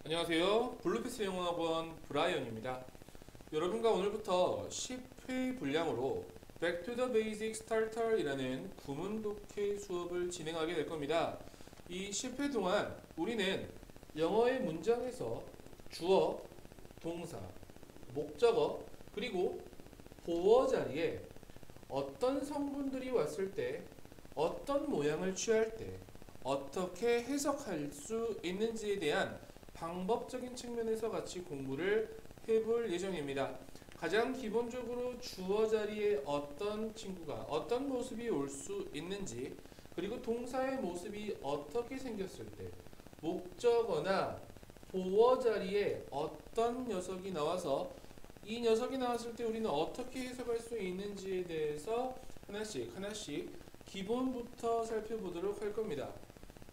안녕하세요. 블루피스 영어학원 브라이언입니다. 여러분과 오늘부터 10회 분량으로 Back to the Basic Starter 이라는 구문 독해 수업을 진행하게 될 겁니다. 이 10회 동안 우리는 영어의 문장에서 주어, 동사, 목적어, 그리고 보어 자리에 어떤 성분들이 왔을 때 어떤 모양을 취할 때 어떻게 해석할 수 있는지에 대한 방법적인 측면에서 같이 공부를 해볼 예정입니다. 가장 기본적으로 주어 자리에 어떤 친구가 어떤 모습이 올 수 있는지, 그리고 동사의 모습이 어떻게 생겼을 때, 목적어나 보어 자리에 어떤 녀석이 나와서 이 녀석이 나왔을 때 우리는 어떻게 해석할 수 있는지에 대해서 하나씩 기본부터 살펴보도록 할 겁니다.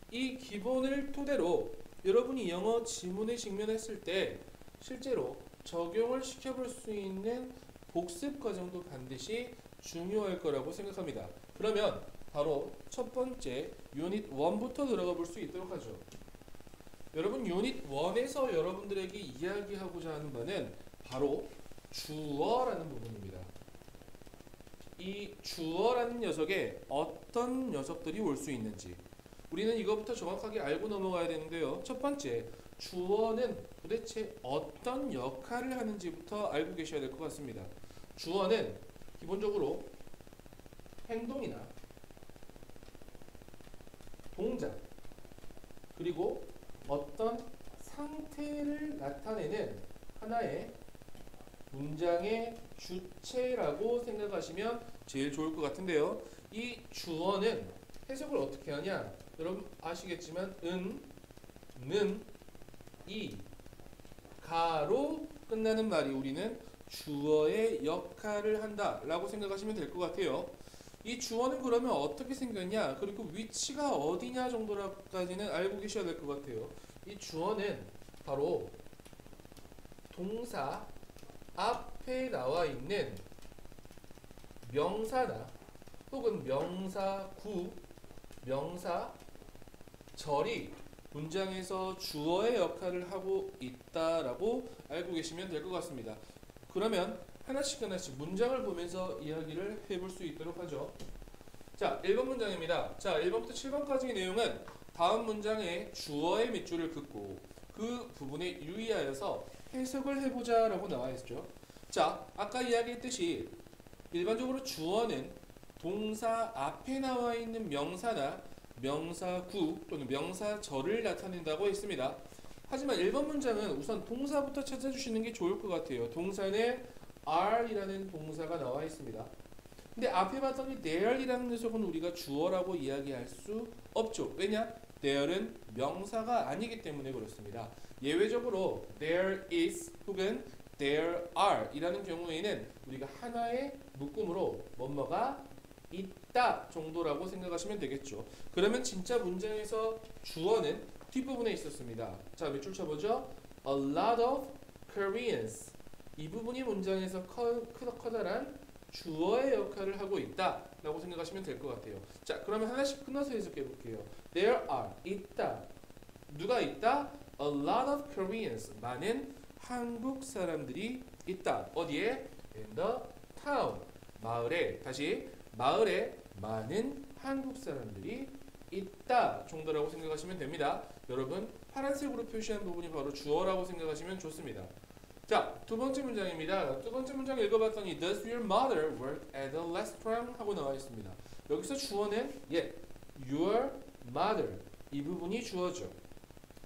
이 기본을 토대로 여러분이 영어 지문에 직면했을 때 실제로 적용을 시켜볼 수 있는 복습 과정도 반드시 중요할 거라고 생각합니다. 그러면 바로 첫 번째 유닛 1부터 들어가 볼 수 있도록 하죠. 여러분, 유닛 1에서 여러분들에게 이야기하고자 하는 바는 바로 주어라는 부분입니다. 이 주어라는 녀석에 어떤 녀석들이 올 수 있는지 우리는 이거부터 정확하게 알고 넘어가야 되는데요. 첫 번째, 주어는 도대체 어떤 역할을 하는지부터 알고 계셔야 될 것 같습니다. 주어는 기본적으로 행동이나 동작, 그리고 어떤 상태를 나타내는 하나의 문장의 주체라고 생각하시면 제일 좋을 것 같은데요. 이 주어는 해석을 어떻게 하냐? 여러분 아시겠지만 는, 이, 가로 끝나는 말이 우리는 주어의 역할을 한다 라고 생각하시면 될 것 같아요. 이 주어는 그러면 어떻게 생겼냐, 그리고 위치가 어디냐 정도까지는 알고 계셔야 될 것 같아요. 이 주어는 바로 동사 앞에 나와 있는 명사나 혹은 명사구, 명사절이 문장에서 주어의 역할을 하고 있다라고 알고 계시면 될 것 같습니다. 그러면 하나씩 문장을 보면서 이야기를 해볼 수 있도록 하죠. 자, 1번 문장입니다. 자, 1번부터 7번까지의 내용은 다음 문장에 주어의 밑줄을 긋고 그 부분에 유의하여서 해석을 해보자 라고 나와 있죠. 자, 아까 이야기했듯이 일반적으로 주어는 동사 앞에 나와 있는 명사나 명사구 또는 명사절을 나타낸다고 했습니다. 하지만 1번 문장은 우선 동사부터 찾아주시는 게 좋을 것 같아요. 동사는 are이라는 동사가 나와 있습니다. 근데 앞에 봤더니 there이라는 녀석은 우리가 주어라고 이야기할 수 없죠. 왜냐? there은 명사가 아니기 때문에 그렇습니다. 예외적으로 there is 혹은 there are 이라는 경우에는 우리가 하나의 묶음으로 뭐뭐가 있다 정도라고 생각하시면 되겠죠. 그러면 진짜 문장에서 주어는 뒷부분에 있었습니다. 자, 몇 줄 쳐보죠? A lot of Koreans. 이 부분이 문장에서 커다란 주어의 역할을 하고 있다 라고 생각하시면 될 것 같아요. 자, 그러면 하나씩 끊어서 해석해 볼게요. There are, 있다. 누가 있다? A lot of Koreans. 많은 한국 사람들이 있다. 어디에? In the town. 마을에. 다시 마을에 많은 한국 사람들이 있다 정도라고 생각하시면 됩니다. 여러분, 파란색으로 표시한 부분이 바로 주어라고 생각하시면 좋습니다. 자, 두 번째 문장입니다. 두 번째 문장 읽어봤더니 Does your mother work at a restaurant? 하고 나와 있습니다. 여기서 주어는 your mother 이 부분이 주어죠.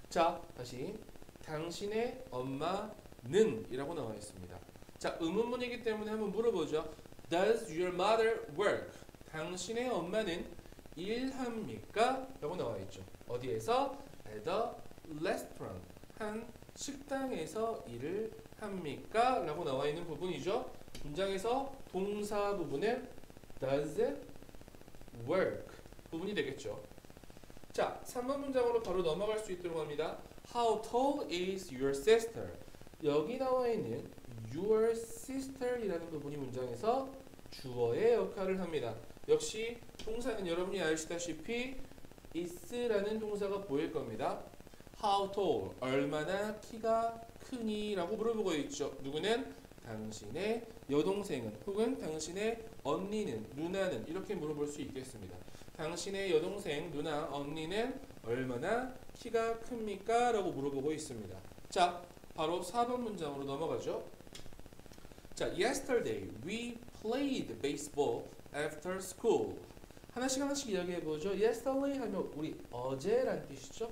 자, 다시 당신의 엄마는 이라고 나와 있습니다. 자, 의문문이기 때문에 한번 물어보죠. Does your mother work? 당신의 엄마는 일합니까? 라고 나와 있죠. 어디에서? At a restaurant. 한 식당에서 일을 합니까? 라고 나와 있는 부분이죠. 문장에서 동사 부분은 does work 부분이 되겠죠. 자, 3번 문장으로 바로 넘어갈 수 있도록 합니다. How tall is your sister? 여기 나와 있는 your sister 이라는 부분이 문장에서 주어의 역할을 합니다. 역시 동사는 여러분이 아시다시피 is라는 동사가 보일 겁니다. How tall? 얼마나 키가 크니? 라고 물어보고 있죠. 누구는? 당신의 여동생은 혹은 당신의 언니는, 누나는 이렇게 물어볼 수 있겠습니다. 당신의 여동생, 누나, 언니는 얼마나 키가 큽니까? 라고 물어보고 있습니다. 자, 바로 4번 문장으로 넘어가죠. 자, yesterday we played baseball after school. 하나씩 하나씩 이야기해보죠. yesterday 하면 우리 어제란 뜻이죠.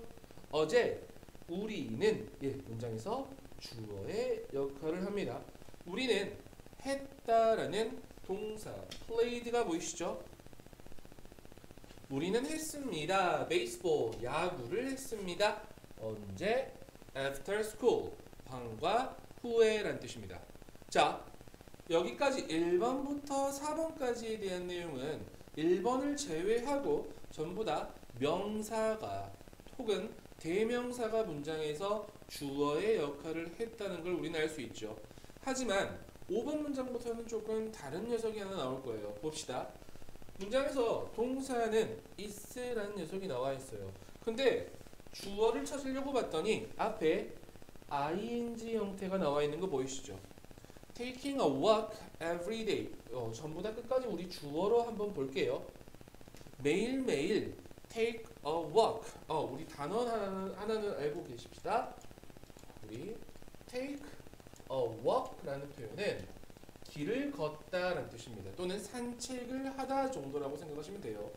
어제 우리는 문장에서 주어의 역할을 합니다. 우리는 했다라는 동사 played가 보이시죠? 우리는 했습니다. 베이스볼 야구를 했습니다. 언제? after school 방과 후에란 뜻입니다. 자, 여기까지 1번부터 4번까지에 대한 내용은 1번을 제외하고 전부 다 명사가 혹은 대명사가 문장에서 주어의 역할을 했다는 걸 우리는 알 수 있죠. 하지만 5번 문장부터는 조금 다른 녀석이 하나 나올 거예요. 봅시다. 문장에서 동사는 is라는 녀석이 나와 있어요. 근데 주어를 찾으려고 봤더니 앞에 ing 형태가 나와 있는 거 보이시죠? Taking a walk every day. 전부 다 끝까지 우리 주어로 한번 볼게요. 매일매일 take a walk. 우리 단어 하나는 알고 계십시다. 우리 take a walk라는 표현은 길을 걷다라는 뜻입니다. 또는 산책을 하다 정도라고 생각하시면 돼요.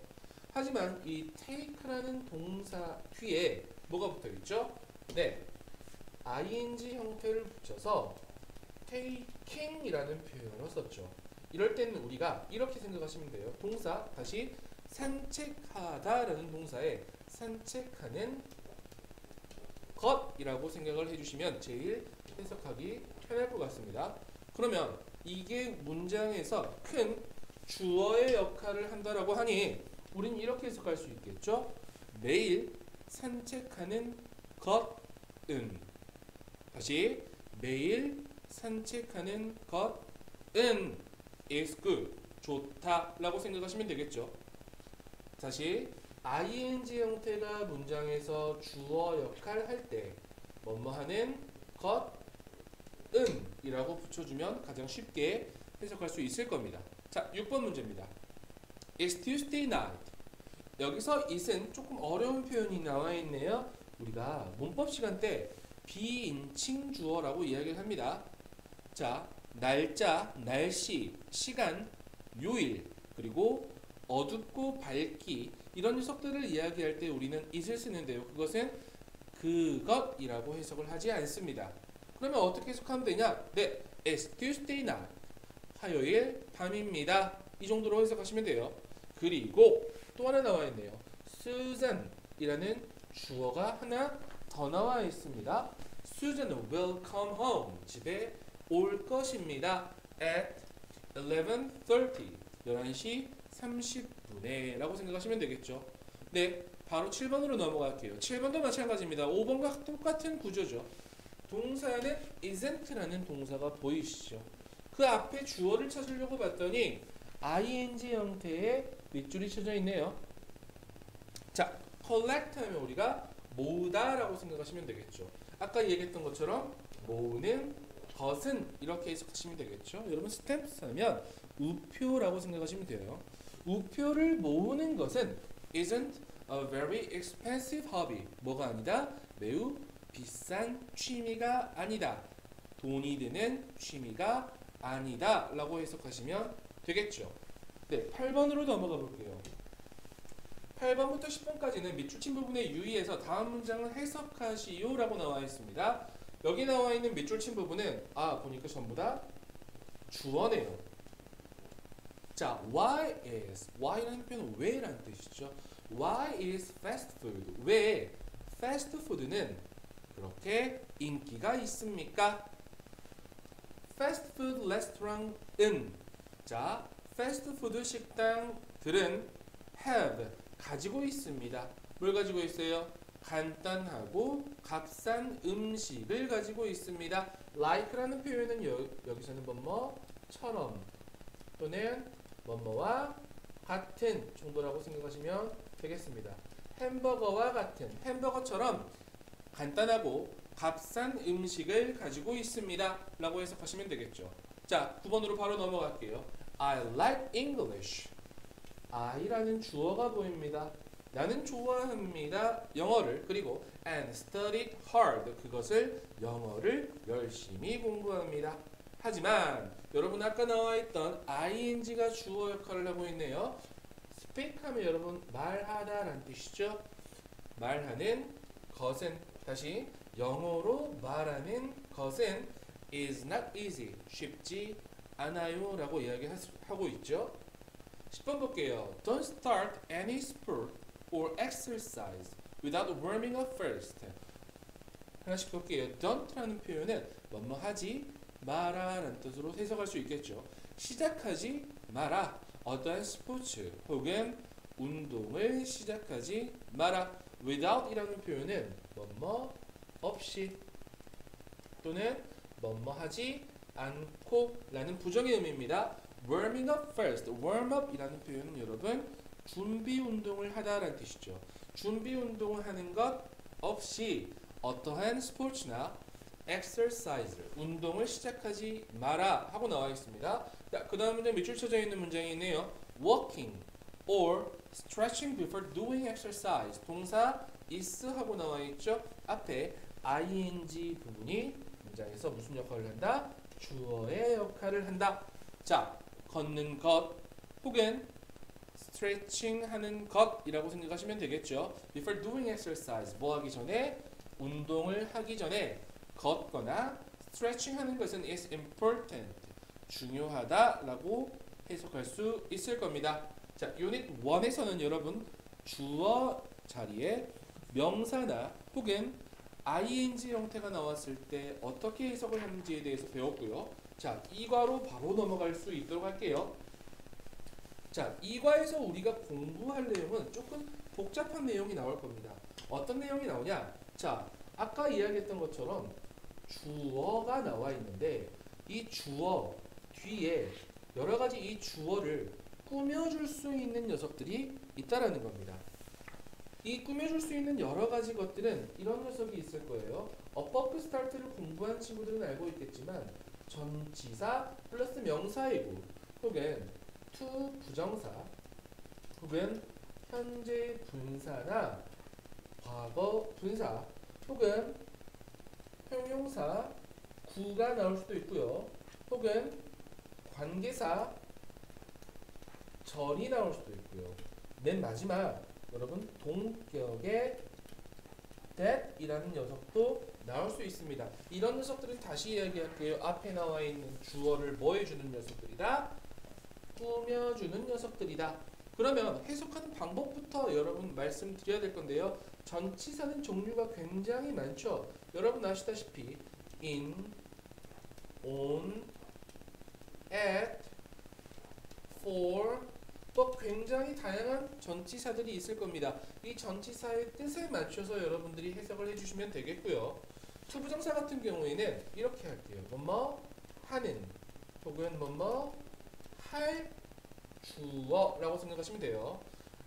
하지만 이 take라는 동사 뒤에 뭐가 붙어 있죠? 네, ing 형태를 붙여서 taking이라는 표현을 썼죠. 이럴 때는 우리가 이렇게 생각하시면 돼요. 동사 다시 산책하다라는 동사에 산책하는 것이라고 생각을 해주시면 제일 해석하기 편할 것 같습니다. 그러면 이게 문장에서 큰 주어의 역할을 한다라고 하니 우리는 이렇게 해석할 수 있겠죠. 매일 산책하는 것은 다시 매일 산책하는 것은 is good 좋다 라고 생각하시면 되겠죠. 다시 ing 형태가 문장에서 주어 역할 할 때 뭐뭐하는 것은 이라고 붙여주면 가장 쉽게 해석할 수 있을 겁니다. 자, 6번 문제입니다. It's Tuesday night. 여기서 it은 조금 어려운 표현이 나와 있네요. 우리가 문법 시간 때 비인칭 주어라고 이야기를 합니다. 자, 날짜, 날씨, 시간, 요일, 그리고 어둡고 밝기 이런 녀석들을 이야기할 때 우리는 it을 쓰는데요. 그것은 그것이라고 해석을 하지 않습니다. 그러면 어떻게 해석하면 되냐? 네, It's Tuesday night. 화요일 밤입니다. 이 정도로 해석하시면 돼요. 그리고 또 하나 나와 있네요. Susan이라는 주어가 하나 더 나와 있습니다. Susan will come home. 집에 올 것입니다. At 11:30. 11시 30분에 라고 생각하시면 되겠죠. 네, 바로 7번으로 넘어갈게요. 7번도 마찬가지입니다. 5번과 똑같은 구조죠. 동사는 isn't라는 동사가 보이시죠? 그 앞에 주어를 찾으려고 봤더니 ing 형태의 밑줄이 쳐져 있네요. 자, collect 하면 우리가 모으다 라고 생각하시면 되겠죠. 아까 얘기했던 것처럼 모으는 것은 이렇게 해석하시면 되겠죠. 여러분 스탬프스 하면 우표라고 생각하시면 돼요. 우표를 모으는 것은 isn't a very expensive hobby. 뭐가 아니다? 매우 비싼 취미가 아니다. 돈이 드는 취미가 아니다 라고 해석하시면 되겠죠. 네, 8번으로 넘어가 볼게요. 8번부터 10번까지는 밑줄 친 부분에 유의해서 다음 문장을 해석하시오 라고 나와 있습니다. 여기 나와 있는 밑줄 친 부분은 보니까 전부 다 주어네요. 자, why is, why라는 표현은 왜라는 뜻이죠. Why is fast food? 왜 fast food는 그렇게 인기가 있습니까? fast food restaurant은 자, fast food 식당들은 have 가지고 있습니다. 뭘 가지고 있어요? 간단하고 값싼 음식을 가지고 있습니다. like라는 표현은 여기서는 뭐뭐처럼 또는 뭐뭐와 같은 정도라고 생각하시면 되겠습니다. 햄버거와 같은, 햄버거처럼 간단하고 값싼 음식을 가지고 있습니다 라고 해석하시면 되겠죠. 자, 9번으로 바로 넘어갈게요. I like English. I라는 주어가 보입니다. 나는 좋아합니다. 영어를. 그리고 and studied hard. 그것을 영어를 열심히 공부합니다. 하지만 여러분 아까 나와있던 ing가 주어 역할을 하고 있네요. speak 하면 여러분 말하다 라는 뜻이죠. 말하는 것은 다시 영어로 말하는 것은 is not easy. 쉽지 않아요 라고 이야기하고 있죠. 10번 볼게요. Don't start any sport or exercise without warming up first. 하나씩 볼게요. Don't라는 표현은 뭐뭐 하지 마라 라는 뜻으로 해석할 수 있겠죠. 시작하지 마라. 어떠한 스포츠 혹은 운동을 시작하지 마라. without 이라는 표현은 뭐뭐 없이 또는 뭐뭐 하지 않고 라는 부정의 의미입니다. warming up first. warm up 이라는 표현은 여러분 준비 운동을 하다라는 뜻이죠. 준비 운동을 하는 것 없이 어떠한 스포츠나 exercise 운동을 시작하지 마라 하고 나와 있습니다. 그 다음 문장 밑줄 쳐져 있는 문장이 있네요. walking or stretching before doing exercise. 동사 is 하고 나와 있죠. 앞에 ing 부분이 문장에서 무슨 역할을 한다? 주어의 역할을 한다. 자, 걷는 것 혹은 stretching 하는 것이라고 생각하시면 되겠죠. before doing exercise 뭐 하기 전에 운동을 하기 전에 걷거나 stretching 하는 것은 is important 중요하다라고 해석할 수 있을 겁니다. 자, 유닛 1에서는 여러분 주어 자리에 명사나 혹은 ing 형태가 나왔을 때 어떻게 해석을 하는지에 대해서 배웠고요. 자, 이과로 바로 넘어갈 수 있도록 할게요. 자, 이과에서 우리가 공부할 내용은 조금 복잡한 내용이 나올 겁니다. 어떤 내용이 나오냐? 자, 아까 이야기했던 것처럼 주어가 나와 있는데 이 주어 뒤에 여러 가지 이 주어를 꾸며줄 수 있는 녀석들이 있다라는 겁니다. 이 꾸며줄 수 있는 여러 가지 것들은 이런 녀석이 있을 거예요. above start를 공부한 친구들은 알고 있겠지만 전치사 플러스 명사이고 혹은 to 부정사 혹은 현재 분사나 과거 분사 혹은 형용사 구가 나올 수도 있고요. 혹은 관계사 절이 나올 수도 있고요. 맨 마지막 여러분 동격의 that 이라는 녀석도 나올 수 있습니다. 이런 녀석들은 다시 이야기할게요. 앞에 나와 있는 주어를 뭐 해주는 녀석들이다? 꾸며주는 녀석들이다. 그러면 해석하는 방법부터 여러분 말씀드려야 될 건데요. 전치사는 종류가 굉장히 많죠. 여러분 아시다시피 in, on, at, for 또 굉장히 다양한 전치사들이 있을 겁니다. 이 전치사의 뜻에 맞춰서 여러분들이 해석을 해주시면 되겠고요. 투부정사 같은 경우에는 이렇게 할게요. 뭐뭐 하는 혹은 뭐뭐 할 주어라고 생각하시면 돼요.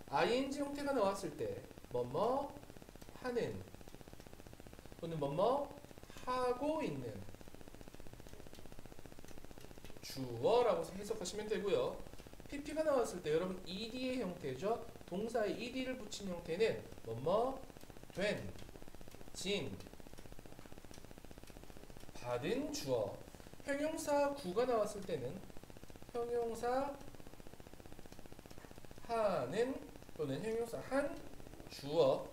ing 형태가 나왔을 때 뭐뭐 하는 또는 뭐뭐 하고 있는 주어라고 해석하시면 되고요. pp가 나왔을 때 여러분 ed의 형태죠. 동사에 ed를 붙인 형태는 뭐뭐 된, 진, 받은 주어. 형용사 구가 나왔을 때는 형용사 하는 또는 형용사 한 주어.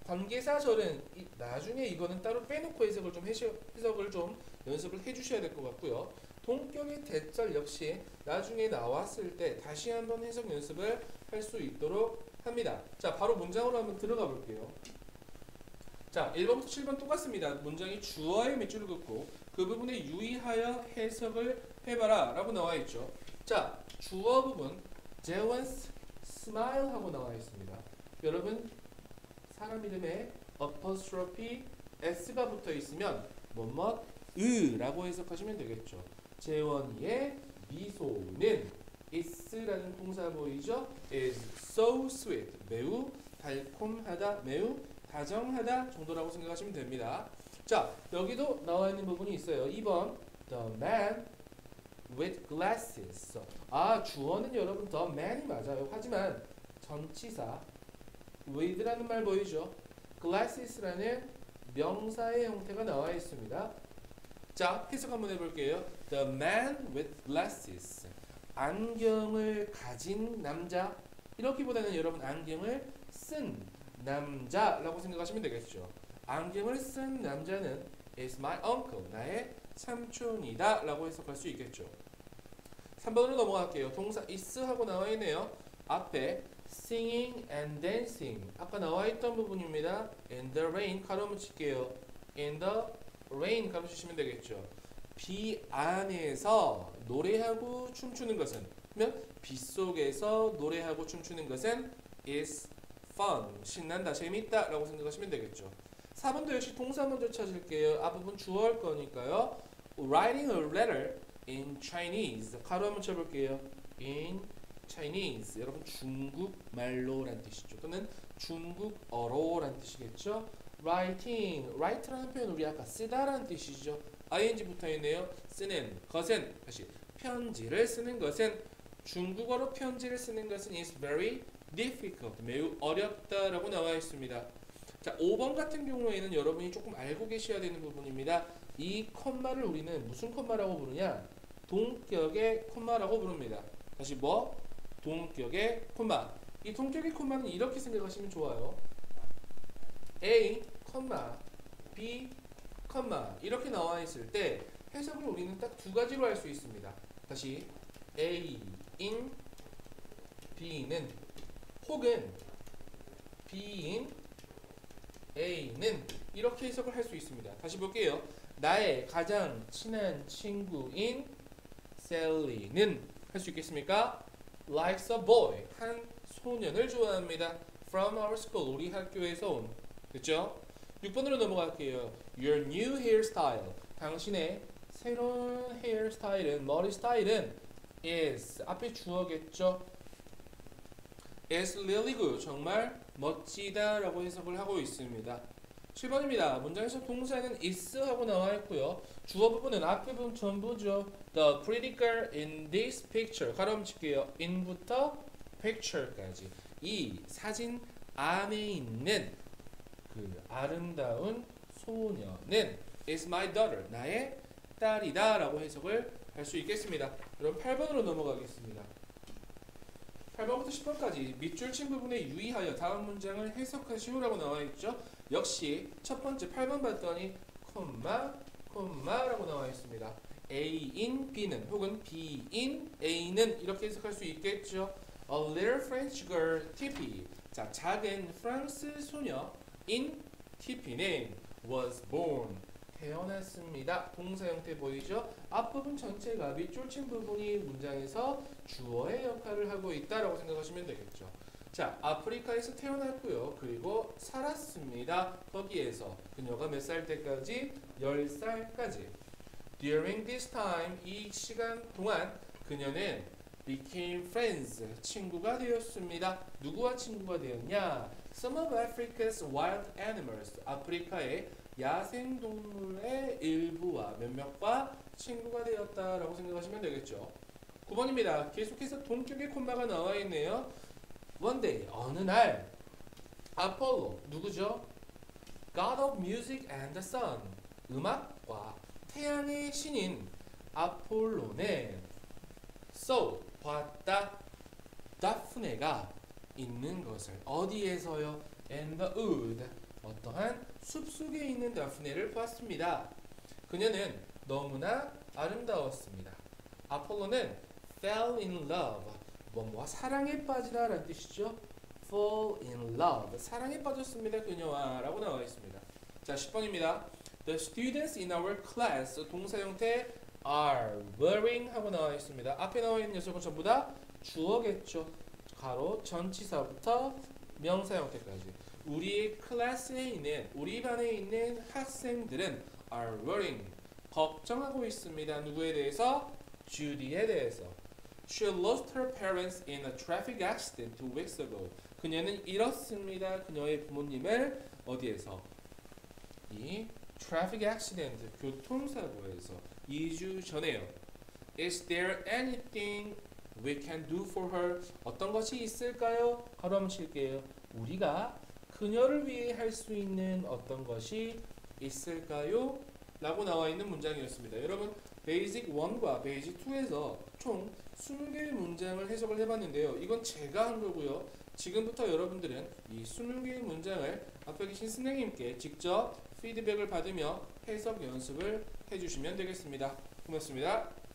관계사 절은 나중에 이거는 따로 빼놓고 해석을 좀 연습을 해주셔야 될 것 같고요. 동격의 대절 역시 나중에 나왔을 때 다시 한번 해석 연습을 할 수 있도록 합니다. 자, 바로 문장으로 한번 들어가 볼게요. 자, 1번부터 7번 똑같습니다. 문장이 주어에 밑줄을 긋고 그 부분에 유의하여 해석을 해봐라 라고 나와 있죠. 자, 주어 부분 Jawan's smile 하고 나와 있습니다. 여러분 사람 이름에 apostrophe s가 붙어 있으면 뭐뭐 라고 해석하시면 되겠죠. 재원이의 미소는 is라는 동사 보이죠? is so sweet 매우 달콤하다 매우 다정하다 정도라고 생각하시면 됩니다. 자, 여기도 나와 있는 부분이 있어요. 2번 The man with glasses. 아, 주어는 여러분 the man이 맞아요. 하지만 전치사 with라는 말 보이죠? glasses라는 명사의 형태가 나와 있습니다. 자, 해석 한번 해볼게요. The man with glasses. 안경을 가진 남자. 이렇기보다는 여러분 안경을 쓴 남자라고 생각하시면 되겠죠. 안경을 쓴 남자는 is my uncle. 나의 삼촌이다 라고 해석할 수 있겠죠. 3번으로 넘어갈게요. 동사 is 하고 나와 있네요. 앞에 singing and dancing. 아까 나와 있던 부분입니다. in the rain 가로 붙일게요. in the rain 가로 주시면 되겠죠. 비 안에서 노래하고 춤추는 것은 그러면 빗속에서 노래하고 춤추는 것은 is fun. 신난다, 재밌다 라고 생각하시면 되겠죠. 4번도 역시 동사 먼저 찾을게요. 앞부분 주어할 거니까요. Writing a letter in Chinese. 가로 한번 쳐볼게요. in Chinese. 여러분 중국말로란 뜻이죠. 또는 중국어로란 뜻이겠죠. writing. write라는 표현 우리 아까 쓰다라는 뜻이죠. ing 붙어있네요. 쓰는 것은 다시 편지를 쓰는 것은 중국어로 편지를 쓰는 것은 is very difficult. 매우 어렵다라고 나와 있습니다. 자, 5번 같은 경우에는 여러분이 조금 알고 계셔야 되는 부분입니다. 이 콤마를 우리는 무슨 콤마라고 부르냐? 동격의 콤마라고 부릅니다. 다시 뭐? 동격의 콤마. 이 동격의 콤마는 이렇게 생각하시면 좋아요. A, B, 이렇게 나와 있을 때 해석을 우리는 딱 두 가지로 할 수 있습니다. 다시 A인 B는 혹은 B인 A는 이렇게 해석을 할 수 있습니다. 다시 볼게요. 나의 가장 친한 친구인 셀리는 할 수 있겠습니까? Likes a boy. 한 소년을 좋아합니다. From our school. 우리 학교에서 온. 그렇죠? 6번으로 넘어갈게요. Your new hairstyle. 당신의 새로운 헤어스타일은 머리 스타일은 is 앞에 주어겠죠. is really good. 정말 멋지다라고 해석을 하고 있습니다. 7번입니다. 문장에서 동사는 is 하고 나와 있고요. 주어 부분은 앞에 부분 전부죠. The pretty girl in this picture. 가로 붙일게요. in부터 picture까지. 이 사진 안에 있는 그 아름다운 소녀는 is my daughter. 나의 딸이다 라고 해석을 할 수 있겠습니다. 그럼 8번으로 넘어가겠습니다. 8번부터 10번까지 밑줄 친 부분에 유의하여 다음 문장을 해석하시오라고 나와 있죠. 역시 첫 번째 8번 봤더니 콤마라고 나와 있습니다. A인 B는 혹은 B인 A는 이렇게 해석할 수 있겠죠. A little French girl, Tippy. 자, 작은 프랑스 소녀 in Tippy는 was born. 태어났습니다. 동사 형태 보이죠? 앞부분 전체가 밑줄 친 부분이 문장에서 주어의 역할을 하고 있다라고 생각하시면 되겠죠. 자, 아프리카에서 태어났고요. 그리고 살았습니다. 거기에서 그녀가 몇 살 때까지? 10살까지. During this time, 이 시간 동안 그녀는 became friends, 친구가 되었습니다. 누구와 친구가 되었냐? Some of Africa's wild animals, 아프리카의 야생동물의 일부와 몇몇과 친구가 되었다라고 생각하시면 되겠죠. 9번입니다. 계속해서 동격의 콤마가 나와 있네요. One day, 어느 날 아폴로, 누구죠? God of music and the sun, 음악과 태양의 신인 아폴로는 saw, 봤다, 다프네가 있는 것을 어디에서요? In the wood, 어떠한 숲속에 있는 다프네를 보았습니다. 그녀는 너무나 아름다웠습니다. 아폴로는 fell in love, 뭐뭐와 사랑에 빠지다 라는 뜻이죠. fall in love, 사랑에 빠졌습니다. 그녀와 라고 나와 있습니다. 자, 10번입니다. The students in our class, 동사 형태 are wearing 하고 나와 있습니다. 앞에 나와 있는 녀석은 전부 다 주어겠죠. 가로 전치사부터 명사 형태까지. 우리 클래스에 있는, 우리 반에 있는 학생들은 are worrying, 걱정하고 있습니다. 누구에 대해서? 주디에 대해서. She lost her parents in a traffic accident 2 weeks ago. 그녀는 잃었습니다. 그녀의 부모님을 어디에서? 이 traffic accident, 교통사고에서 2주 전에요. Is there anything we can do for her? 어떤 것이 있을까요? 가로 한번 칠게요. 우리가 그녀를 위해 할 수 있는 어떤 것이 있을까요? 라고 나와 있는 문장이었습니다. 여러분, 베이직 1과 베이직 2에서 총 20개의 문장을 해석을 해봤는데요. 이건 제가 한 거고요. 지금부터 여러분들은 이 20개의 문장을 앞에 계신 선생님께 직접 피드백을 받으며 해석 연습을 해주시면 되겠습니다. 고맙습니다.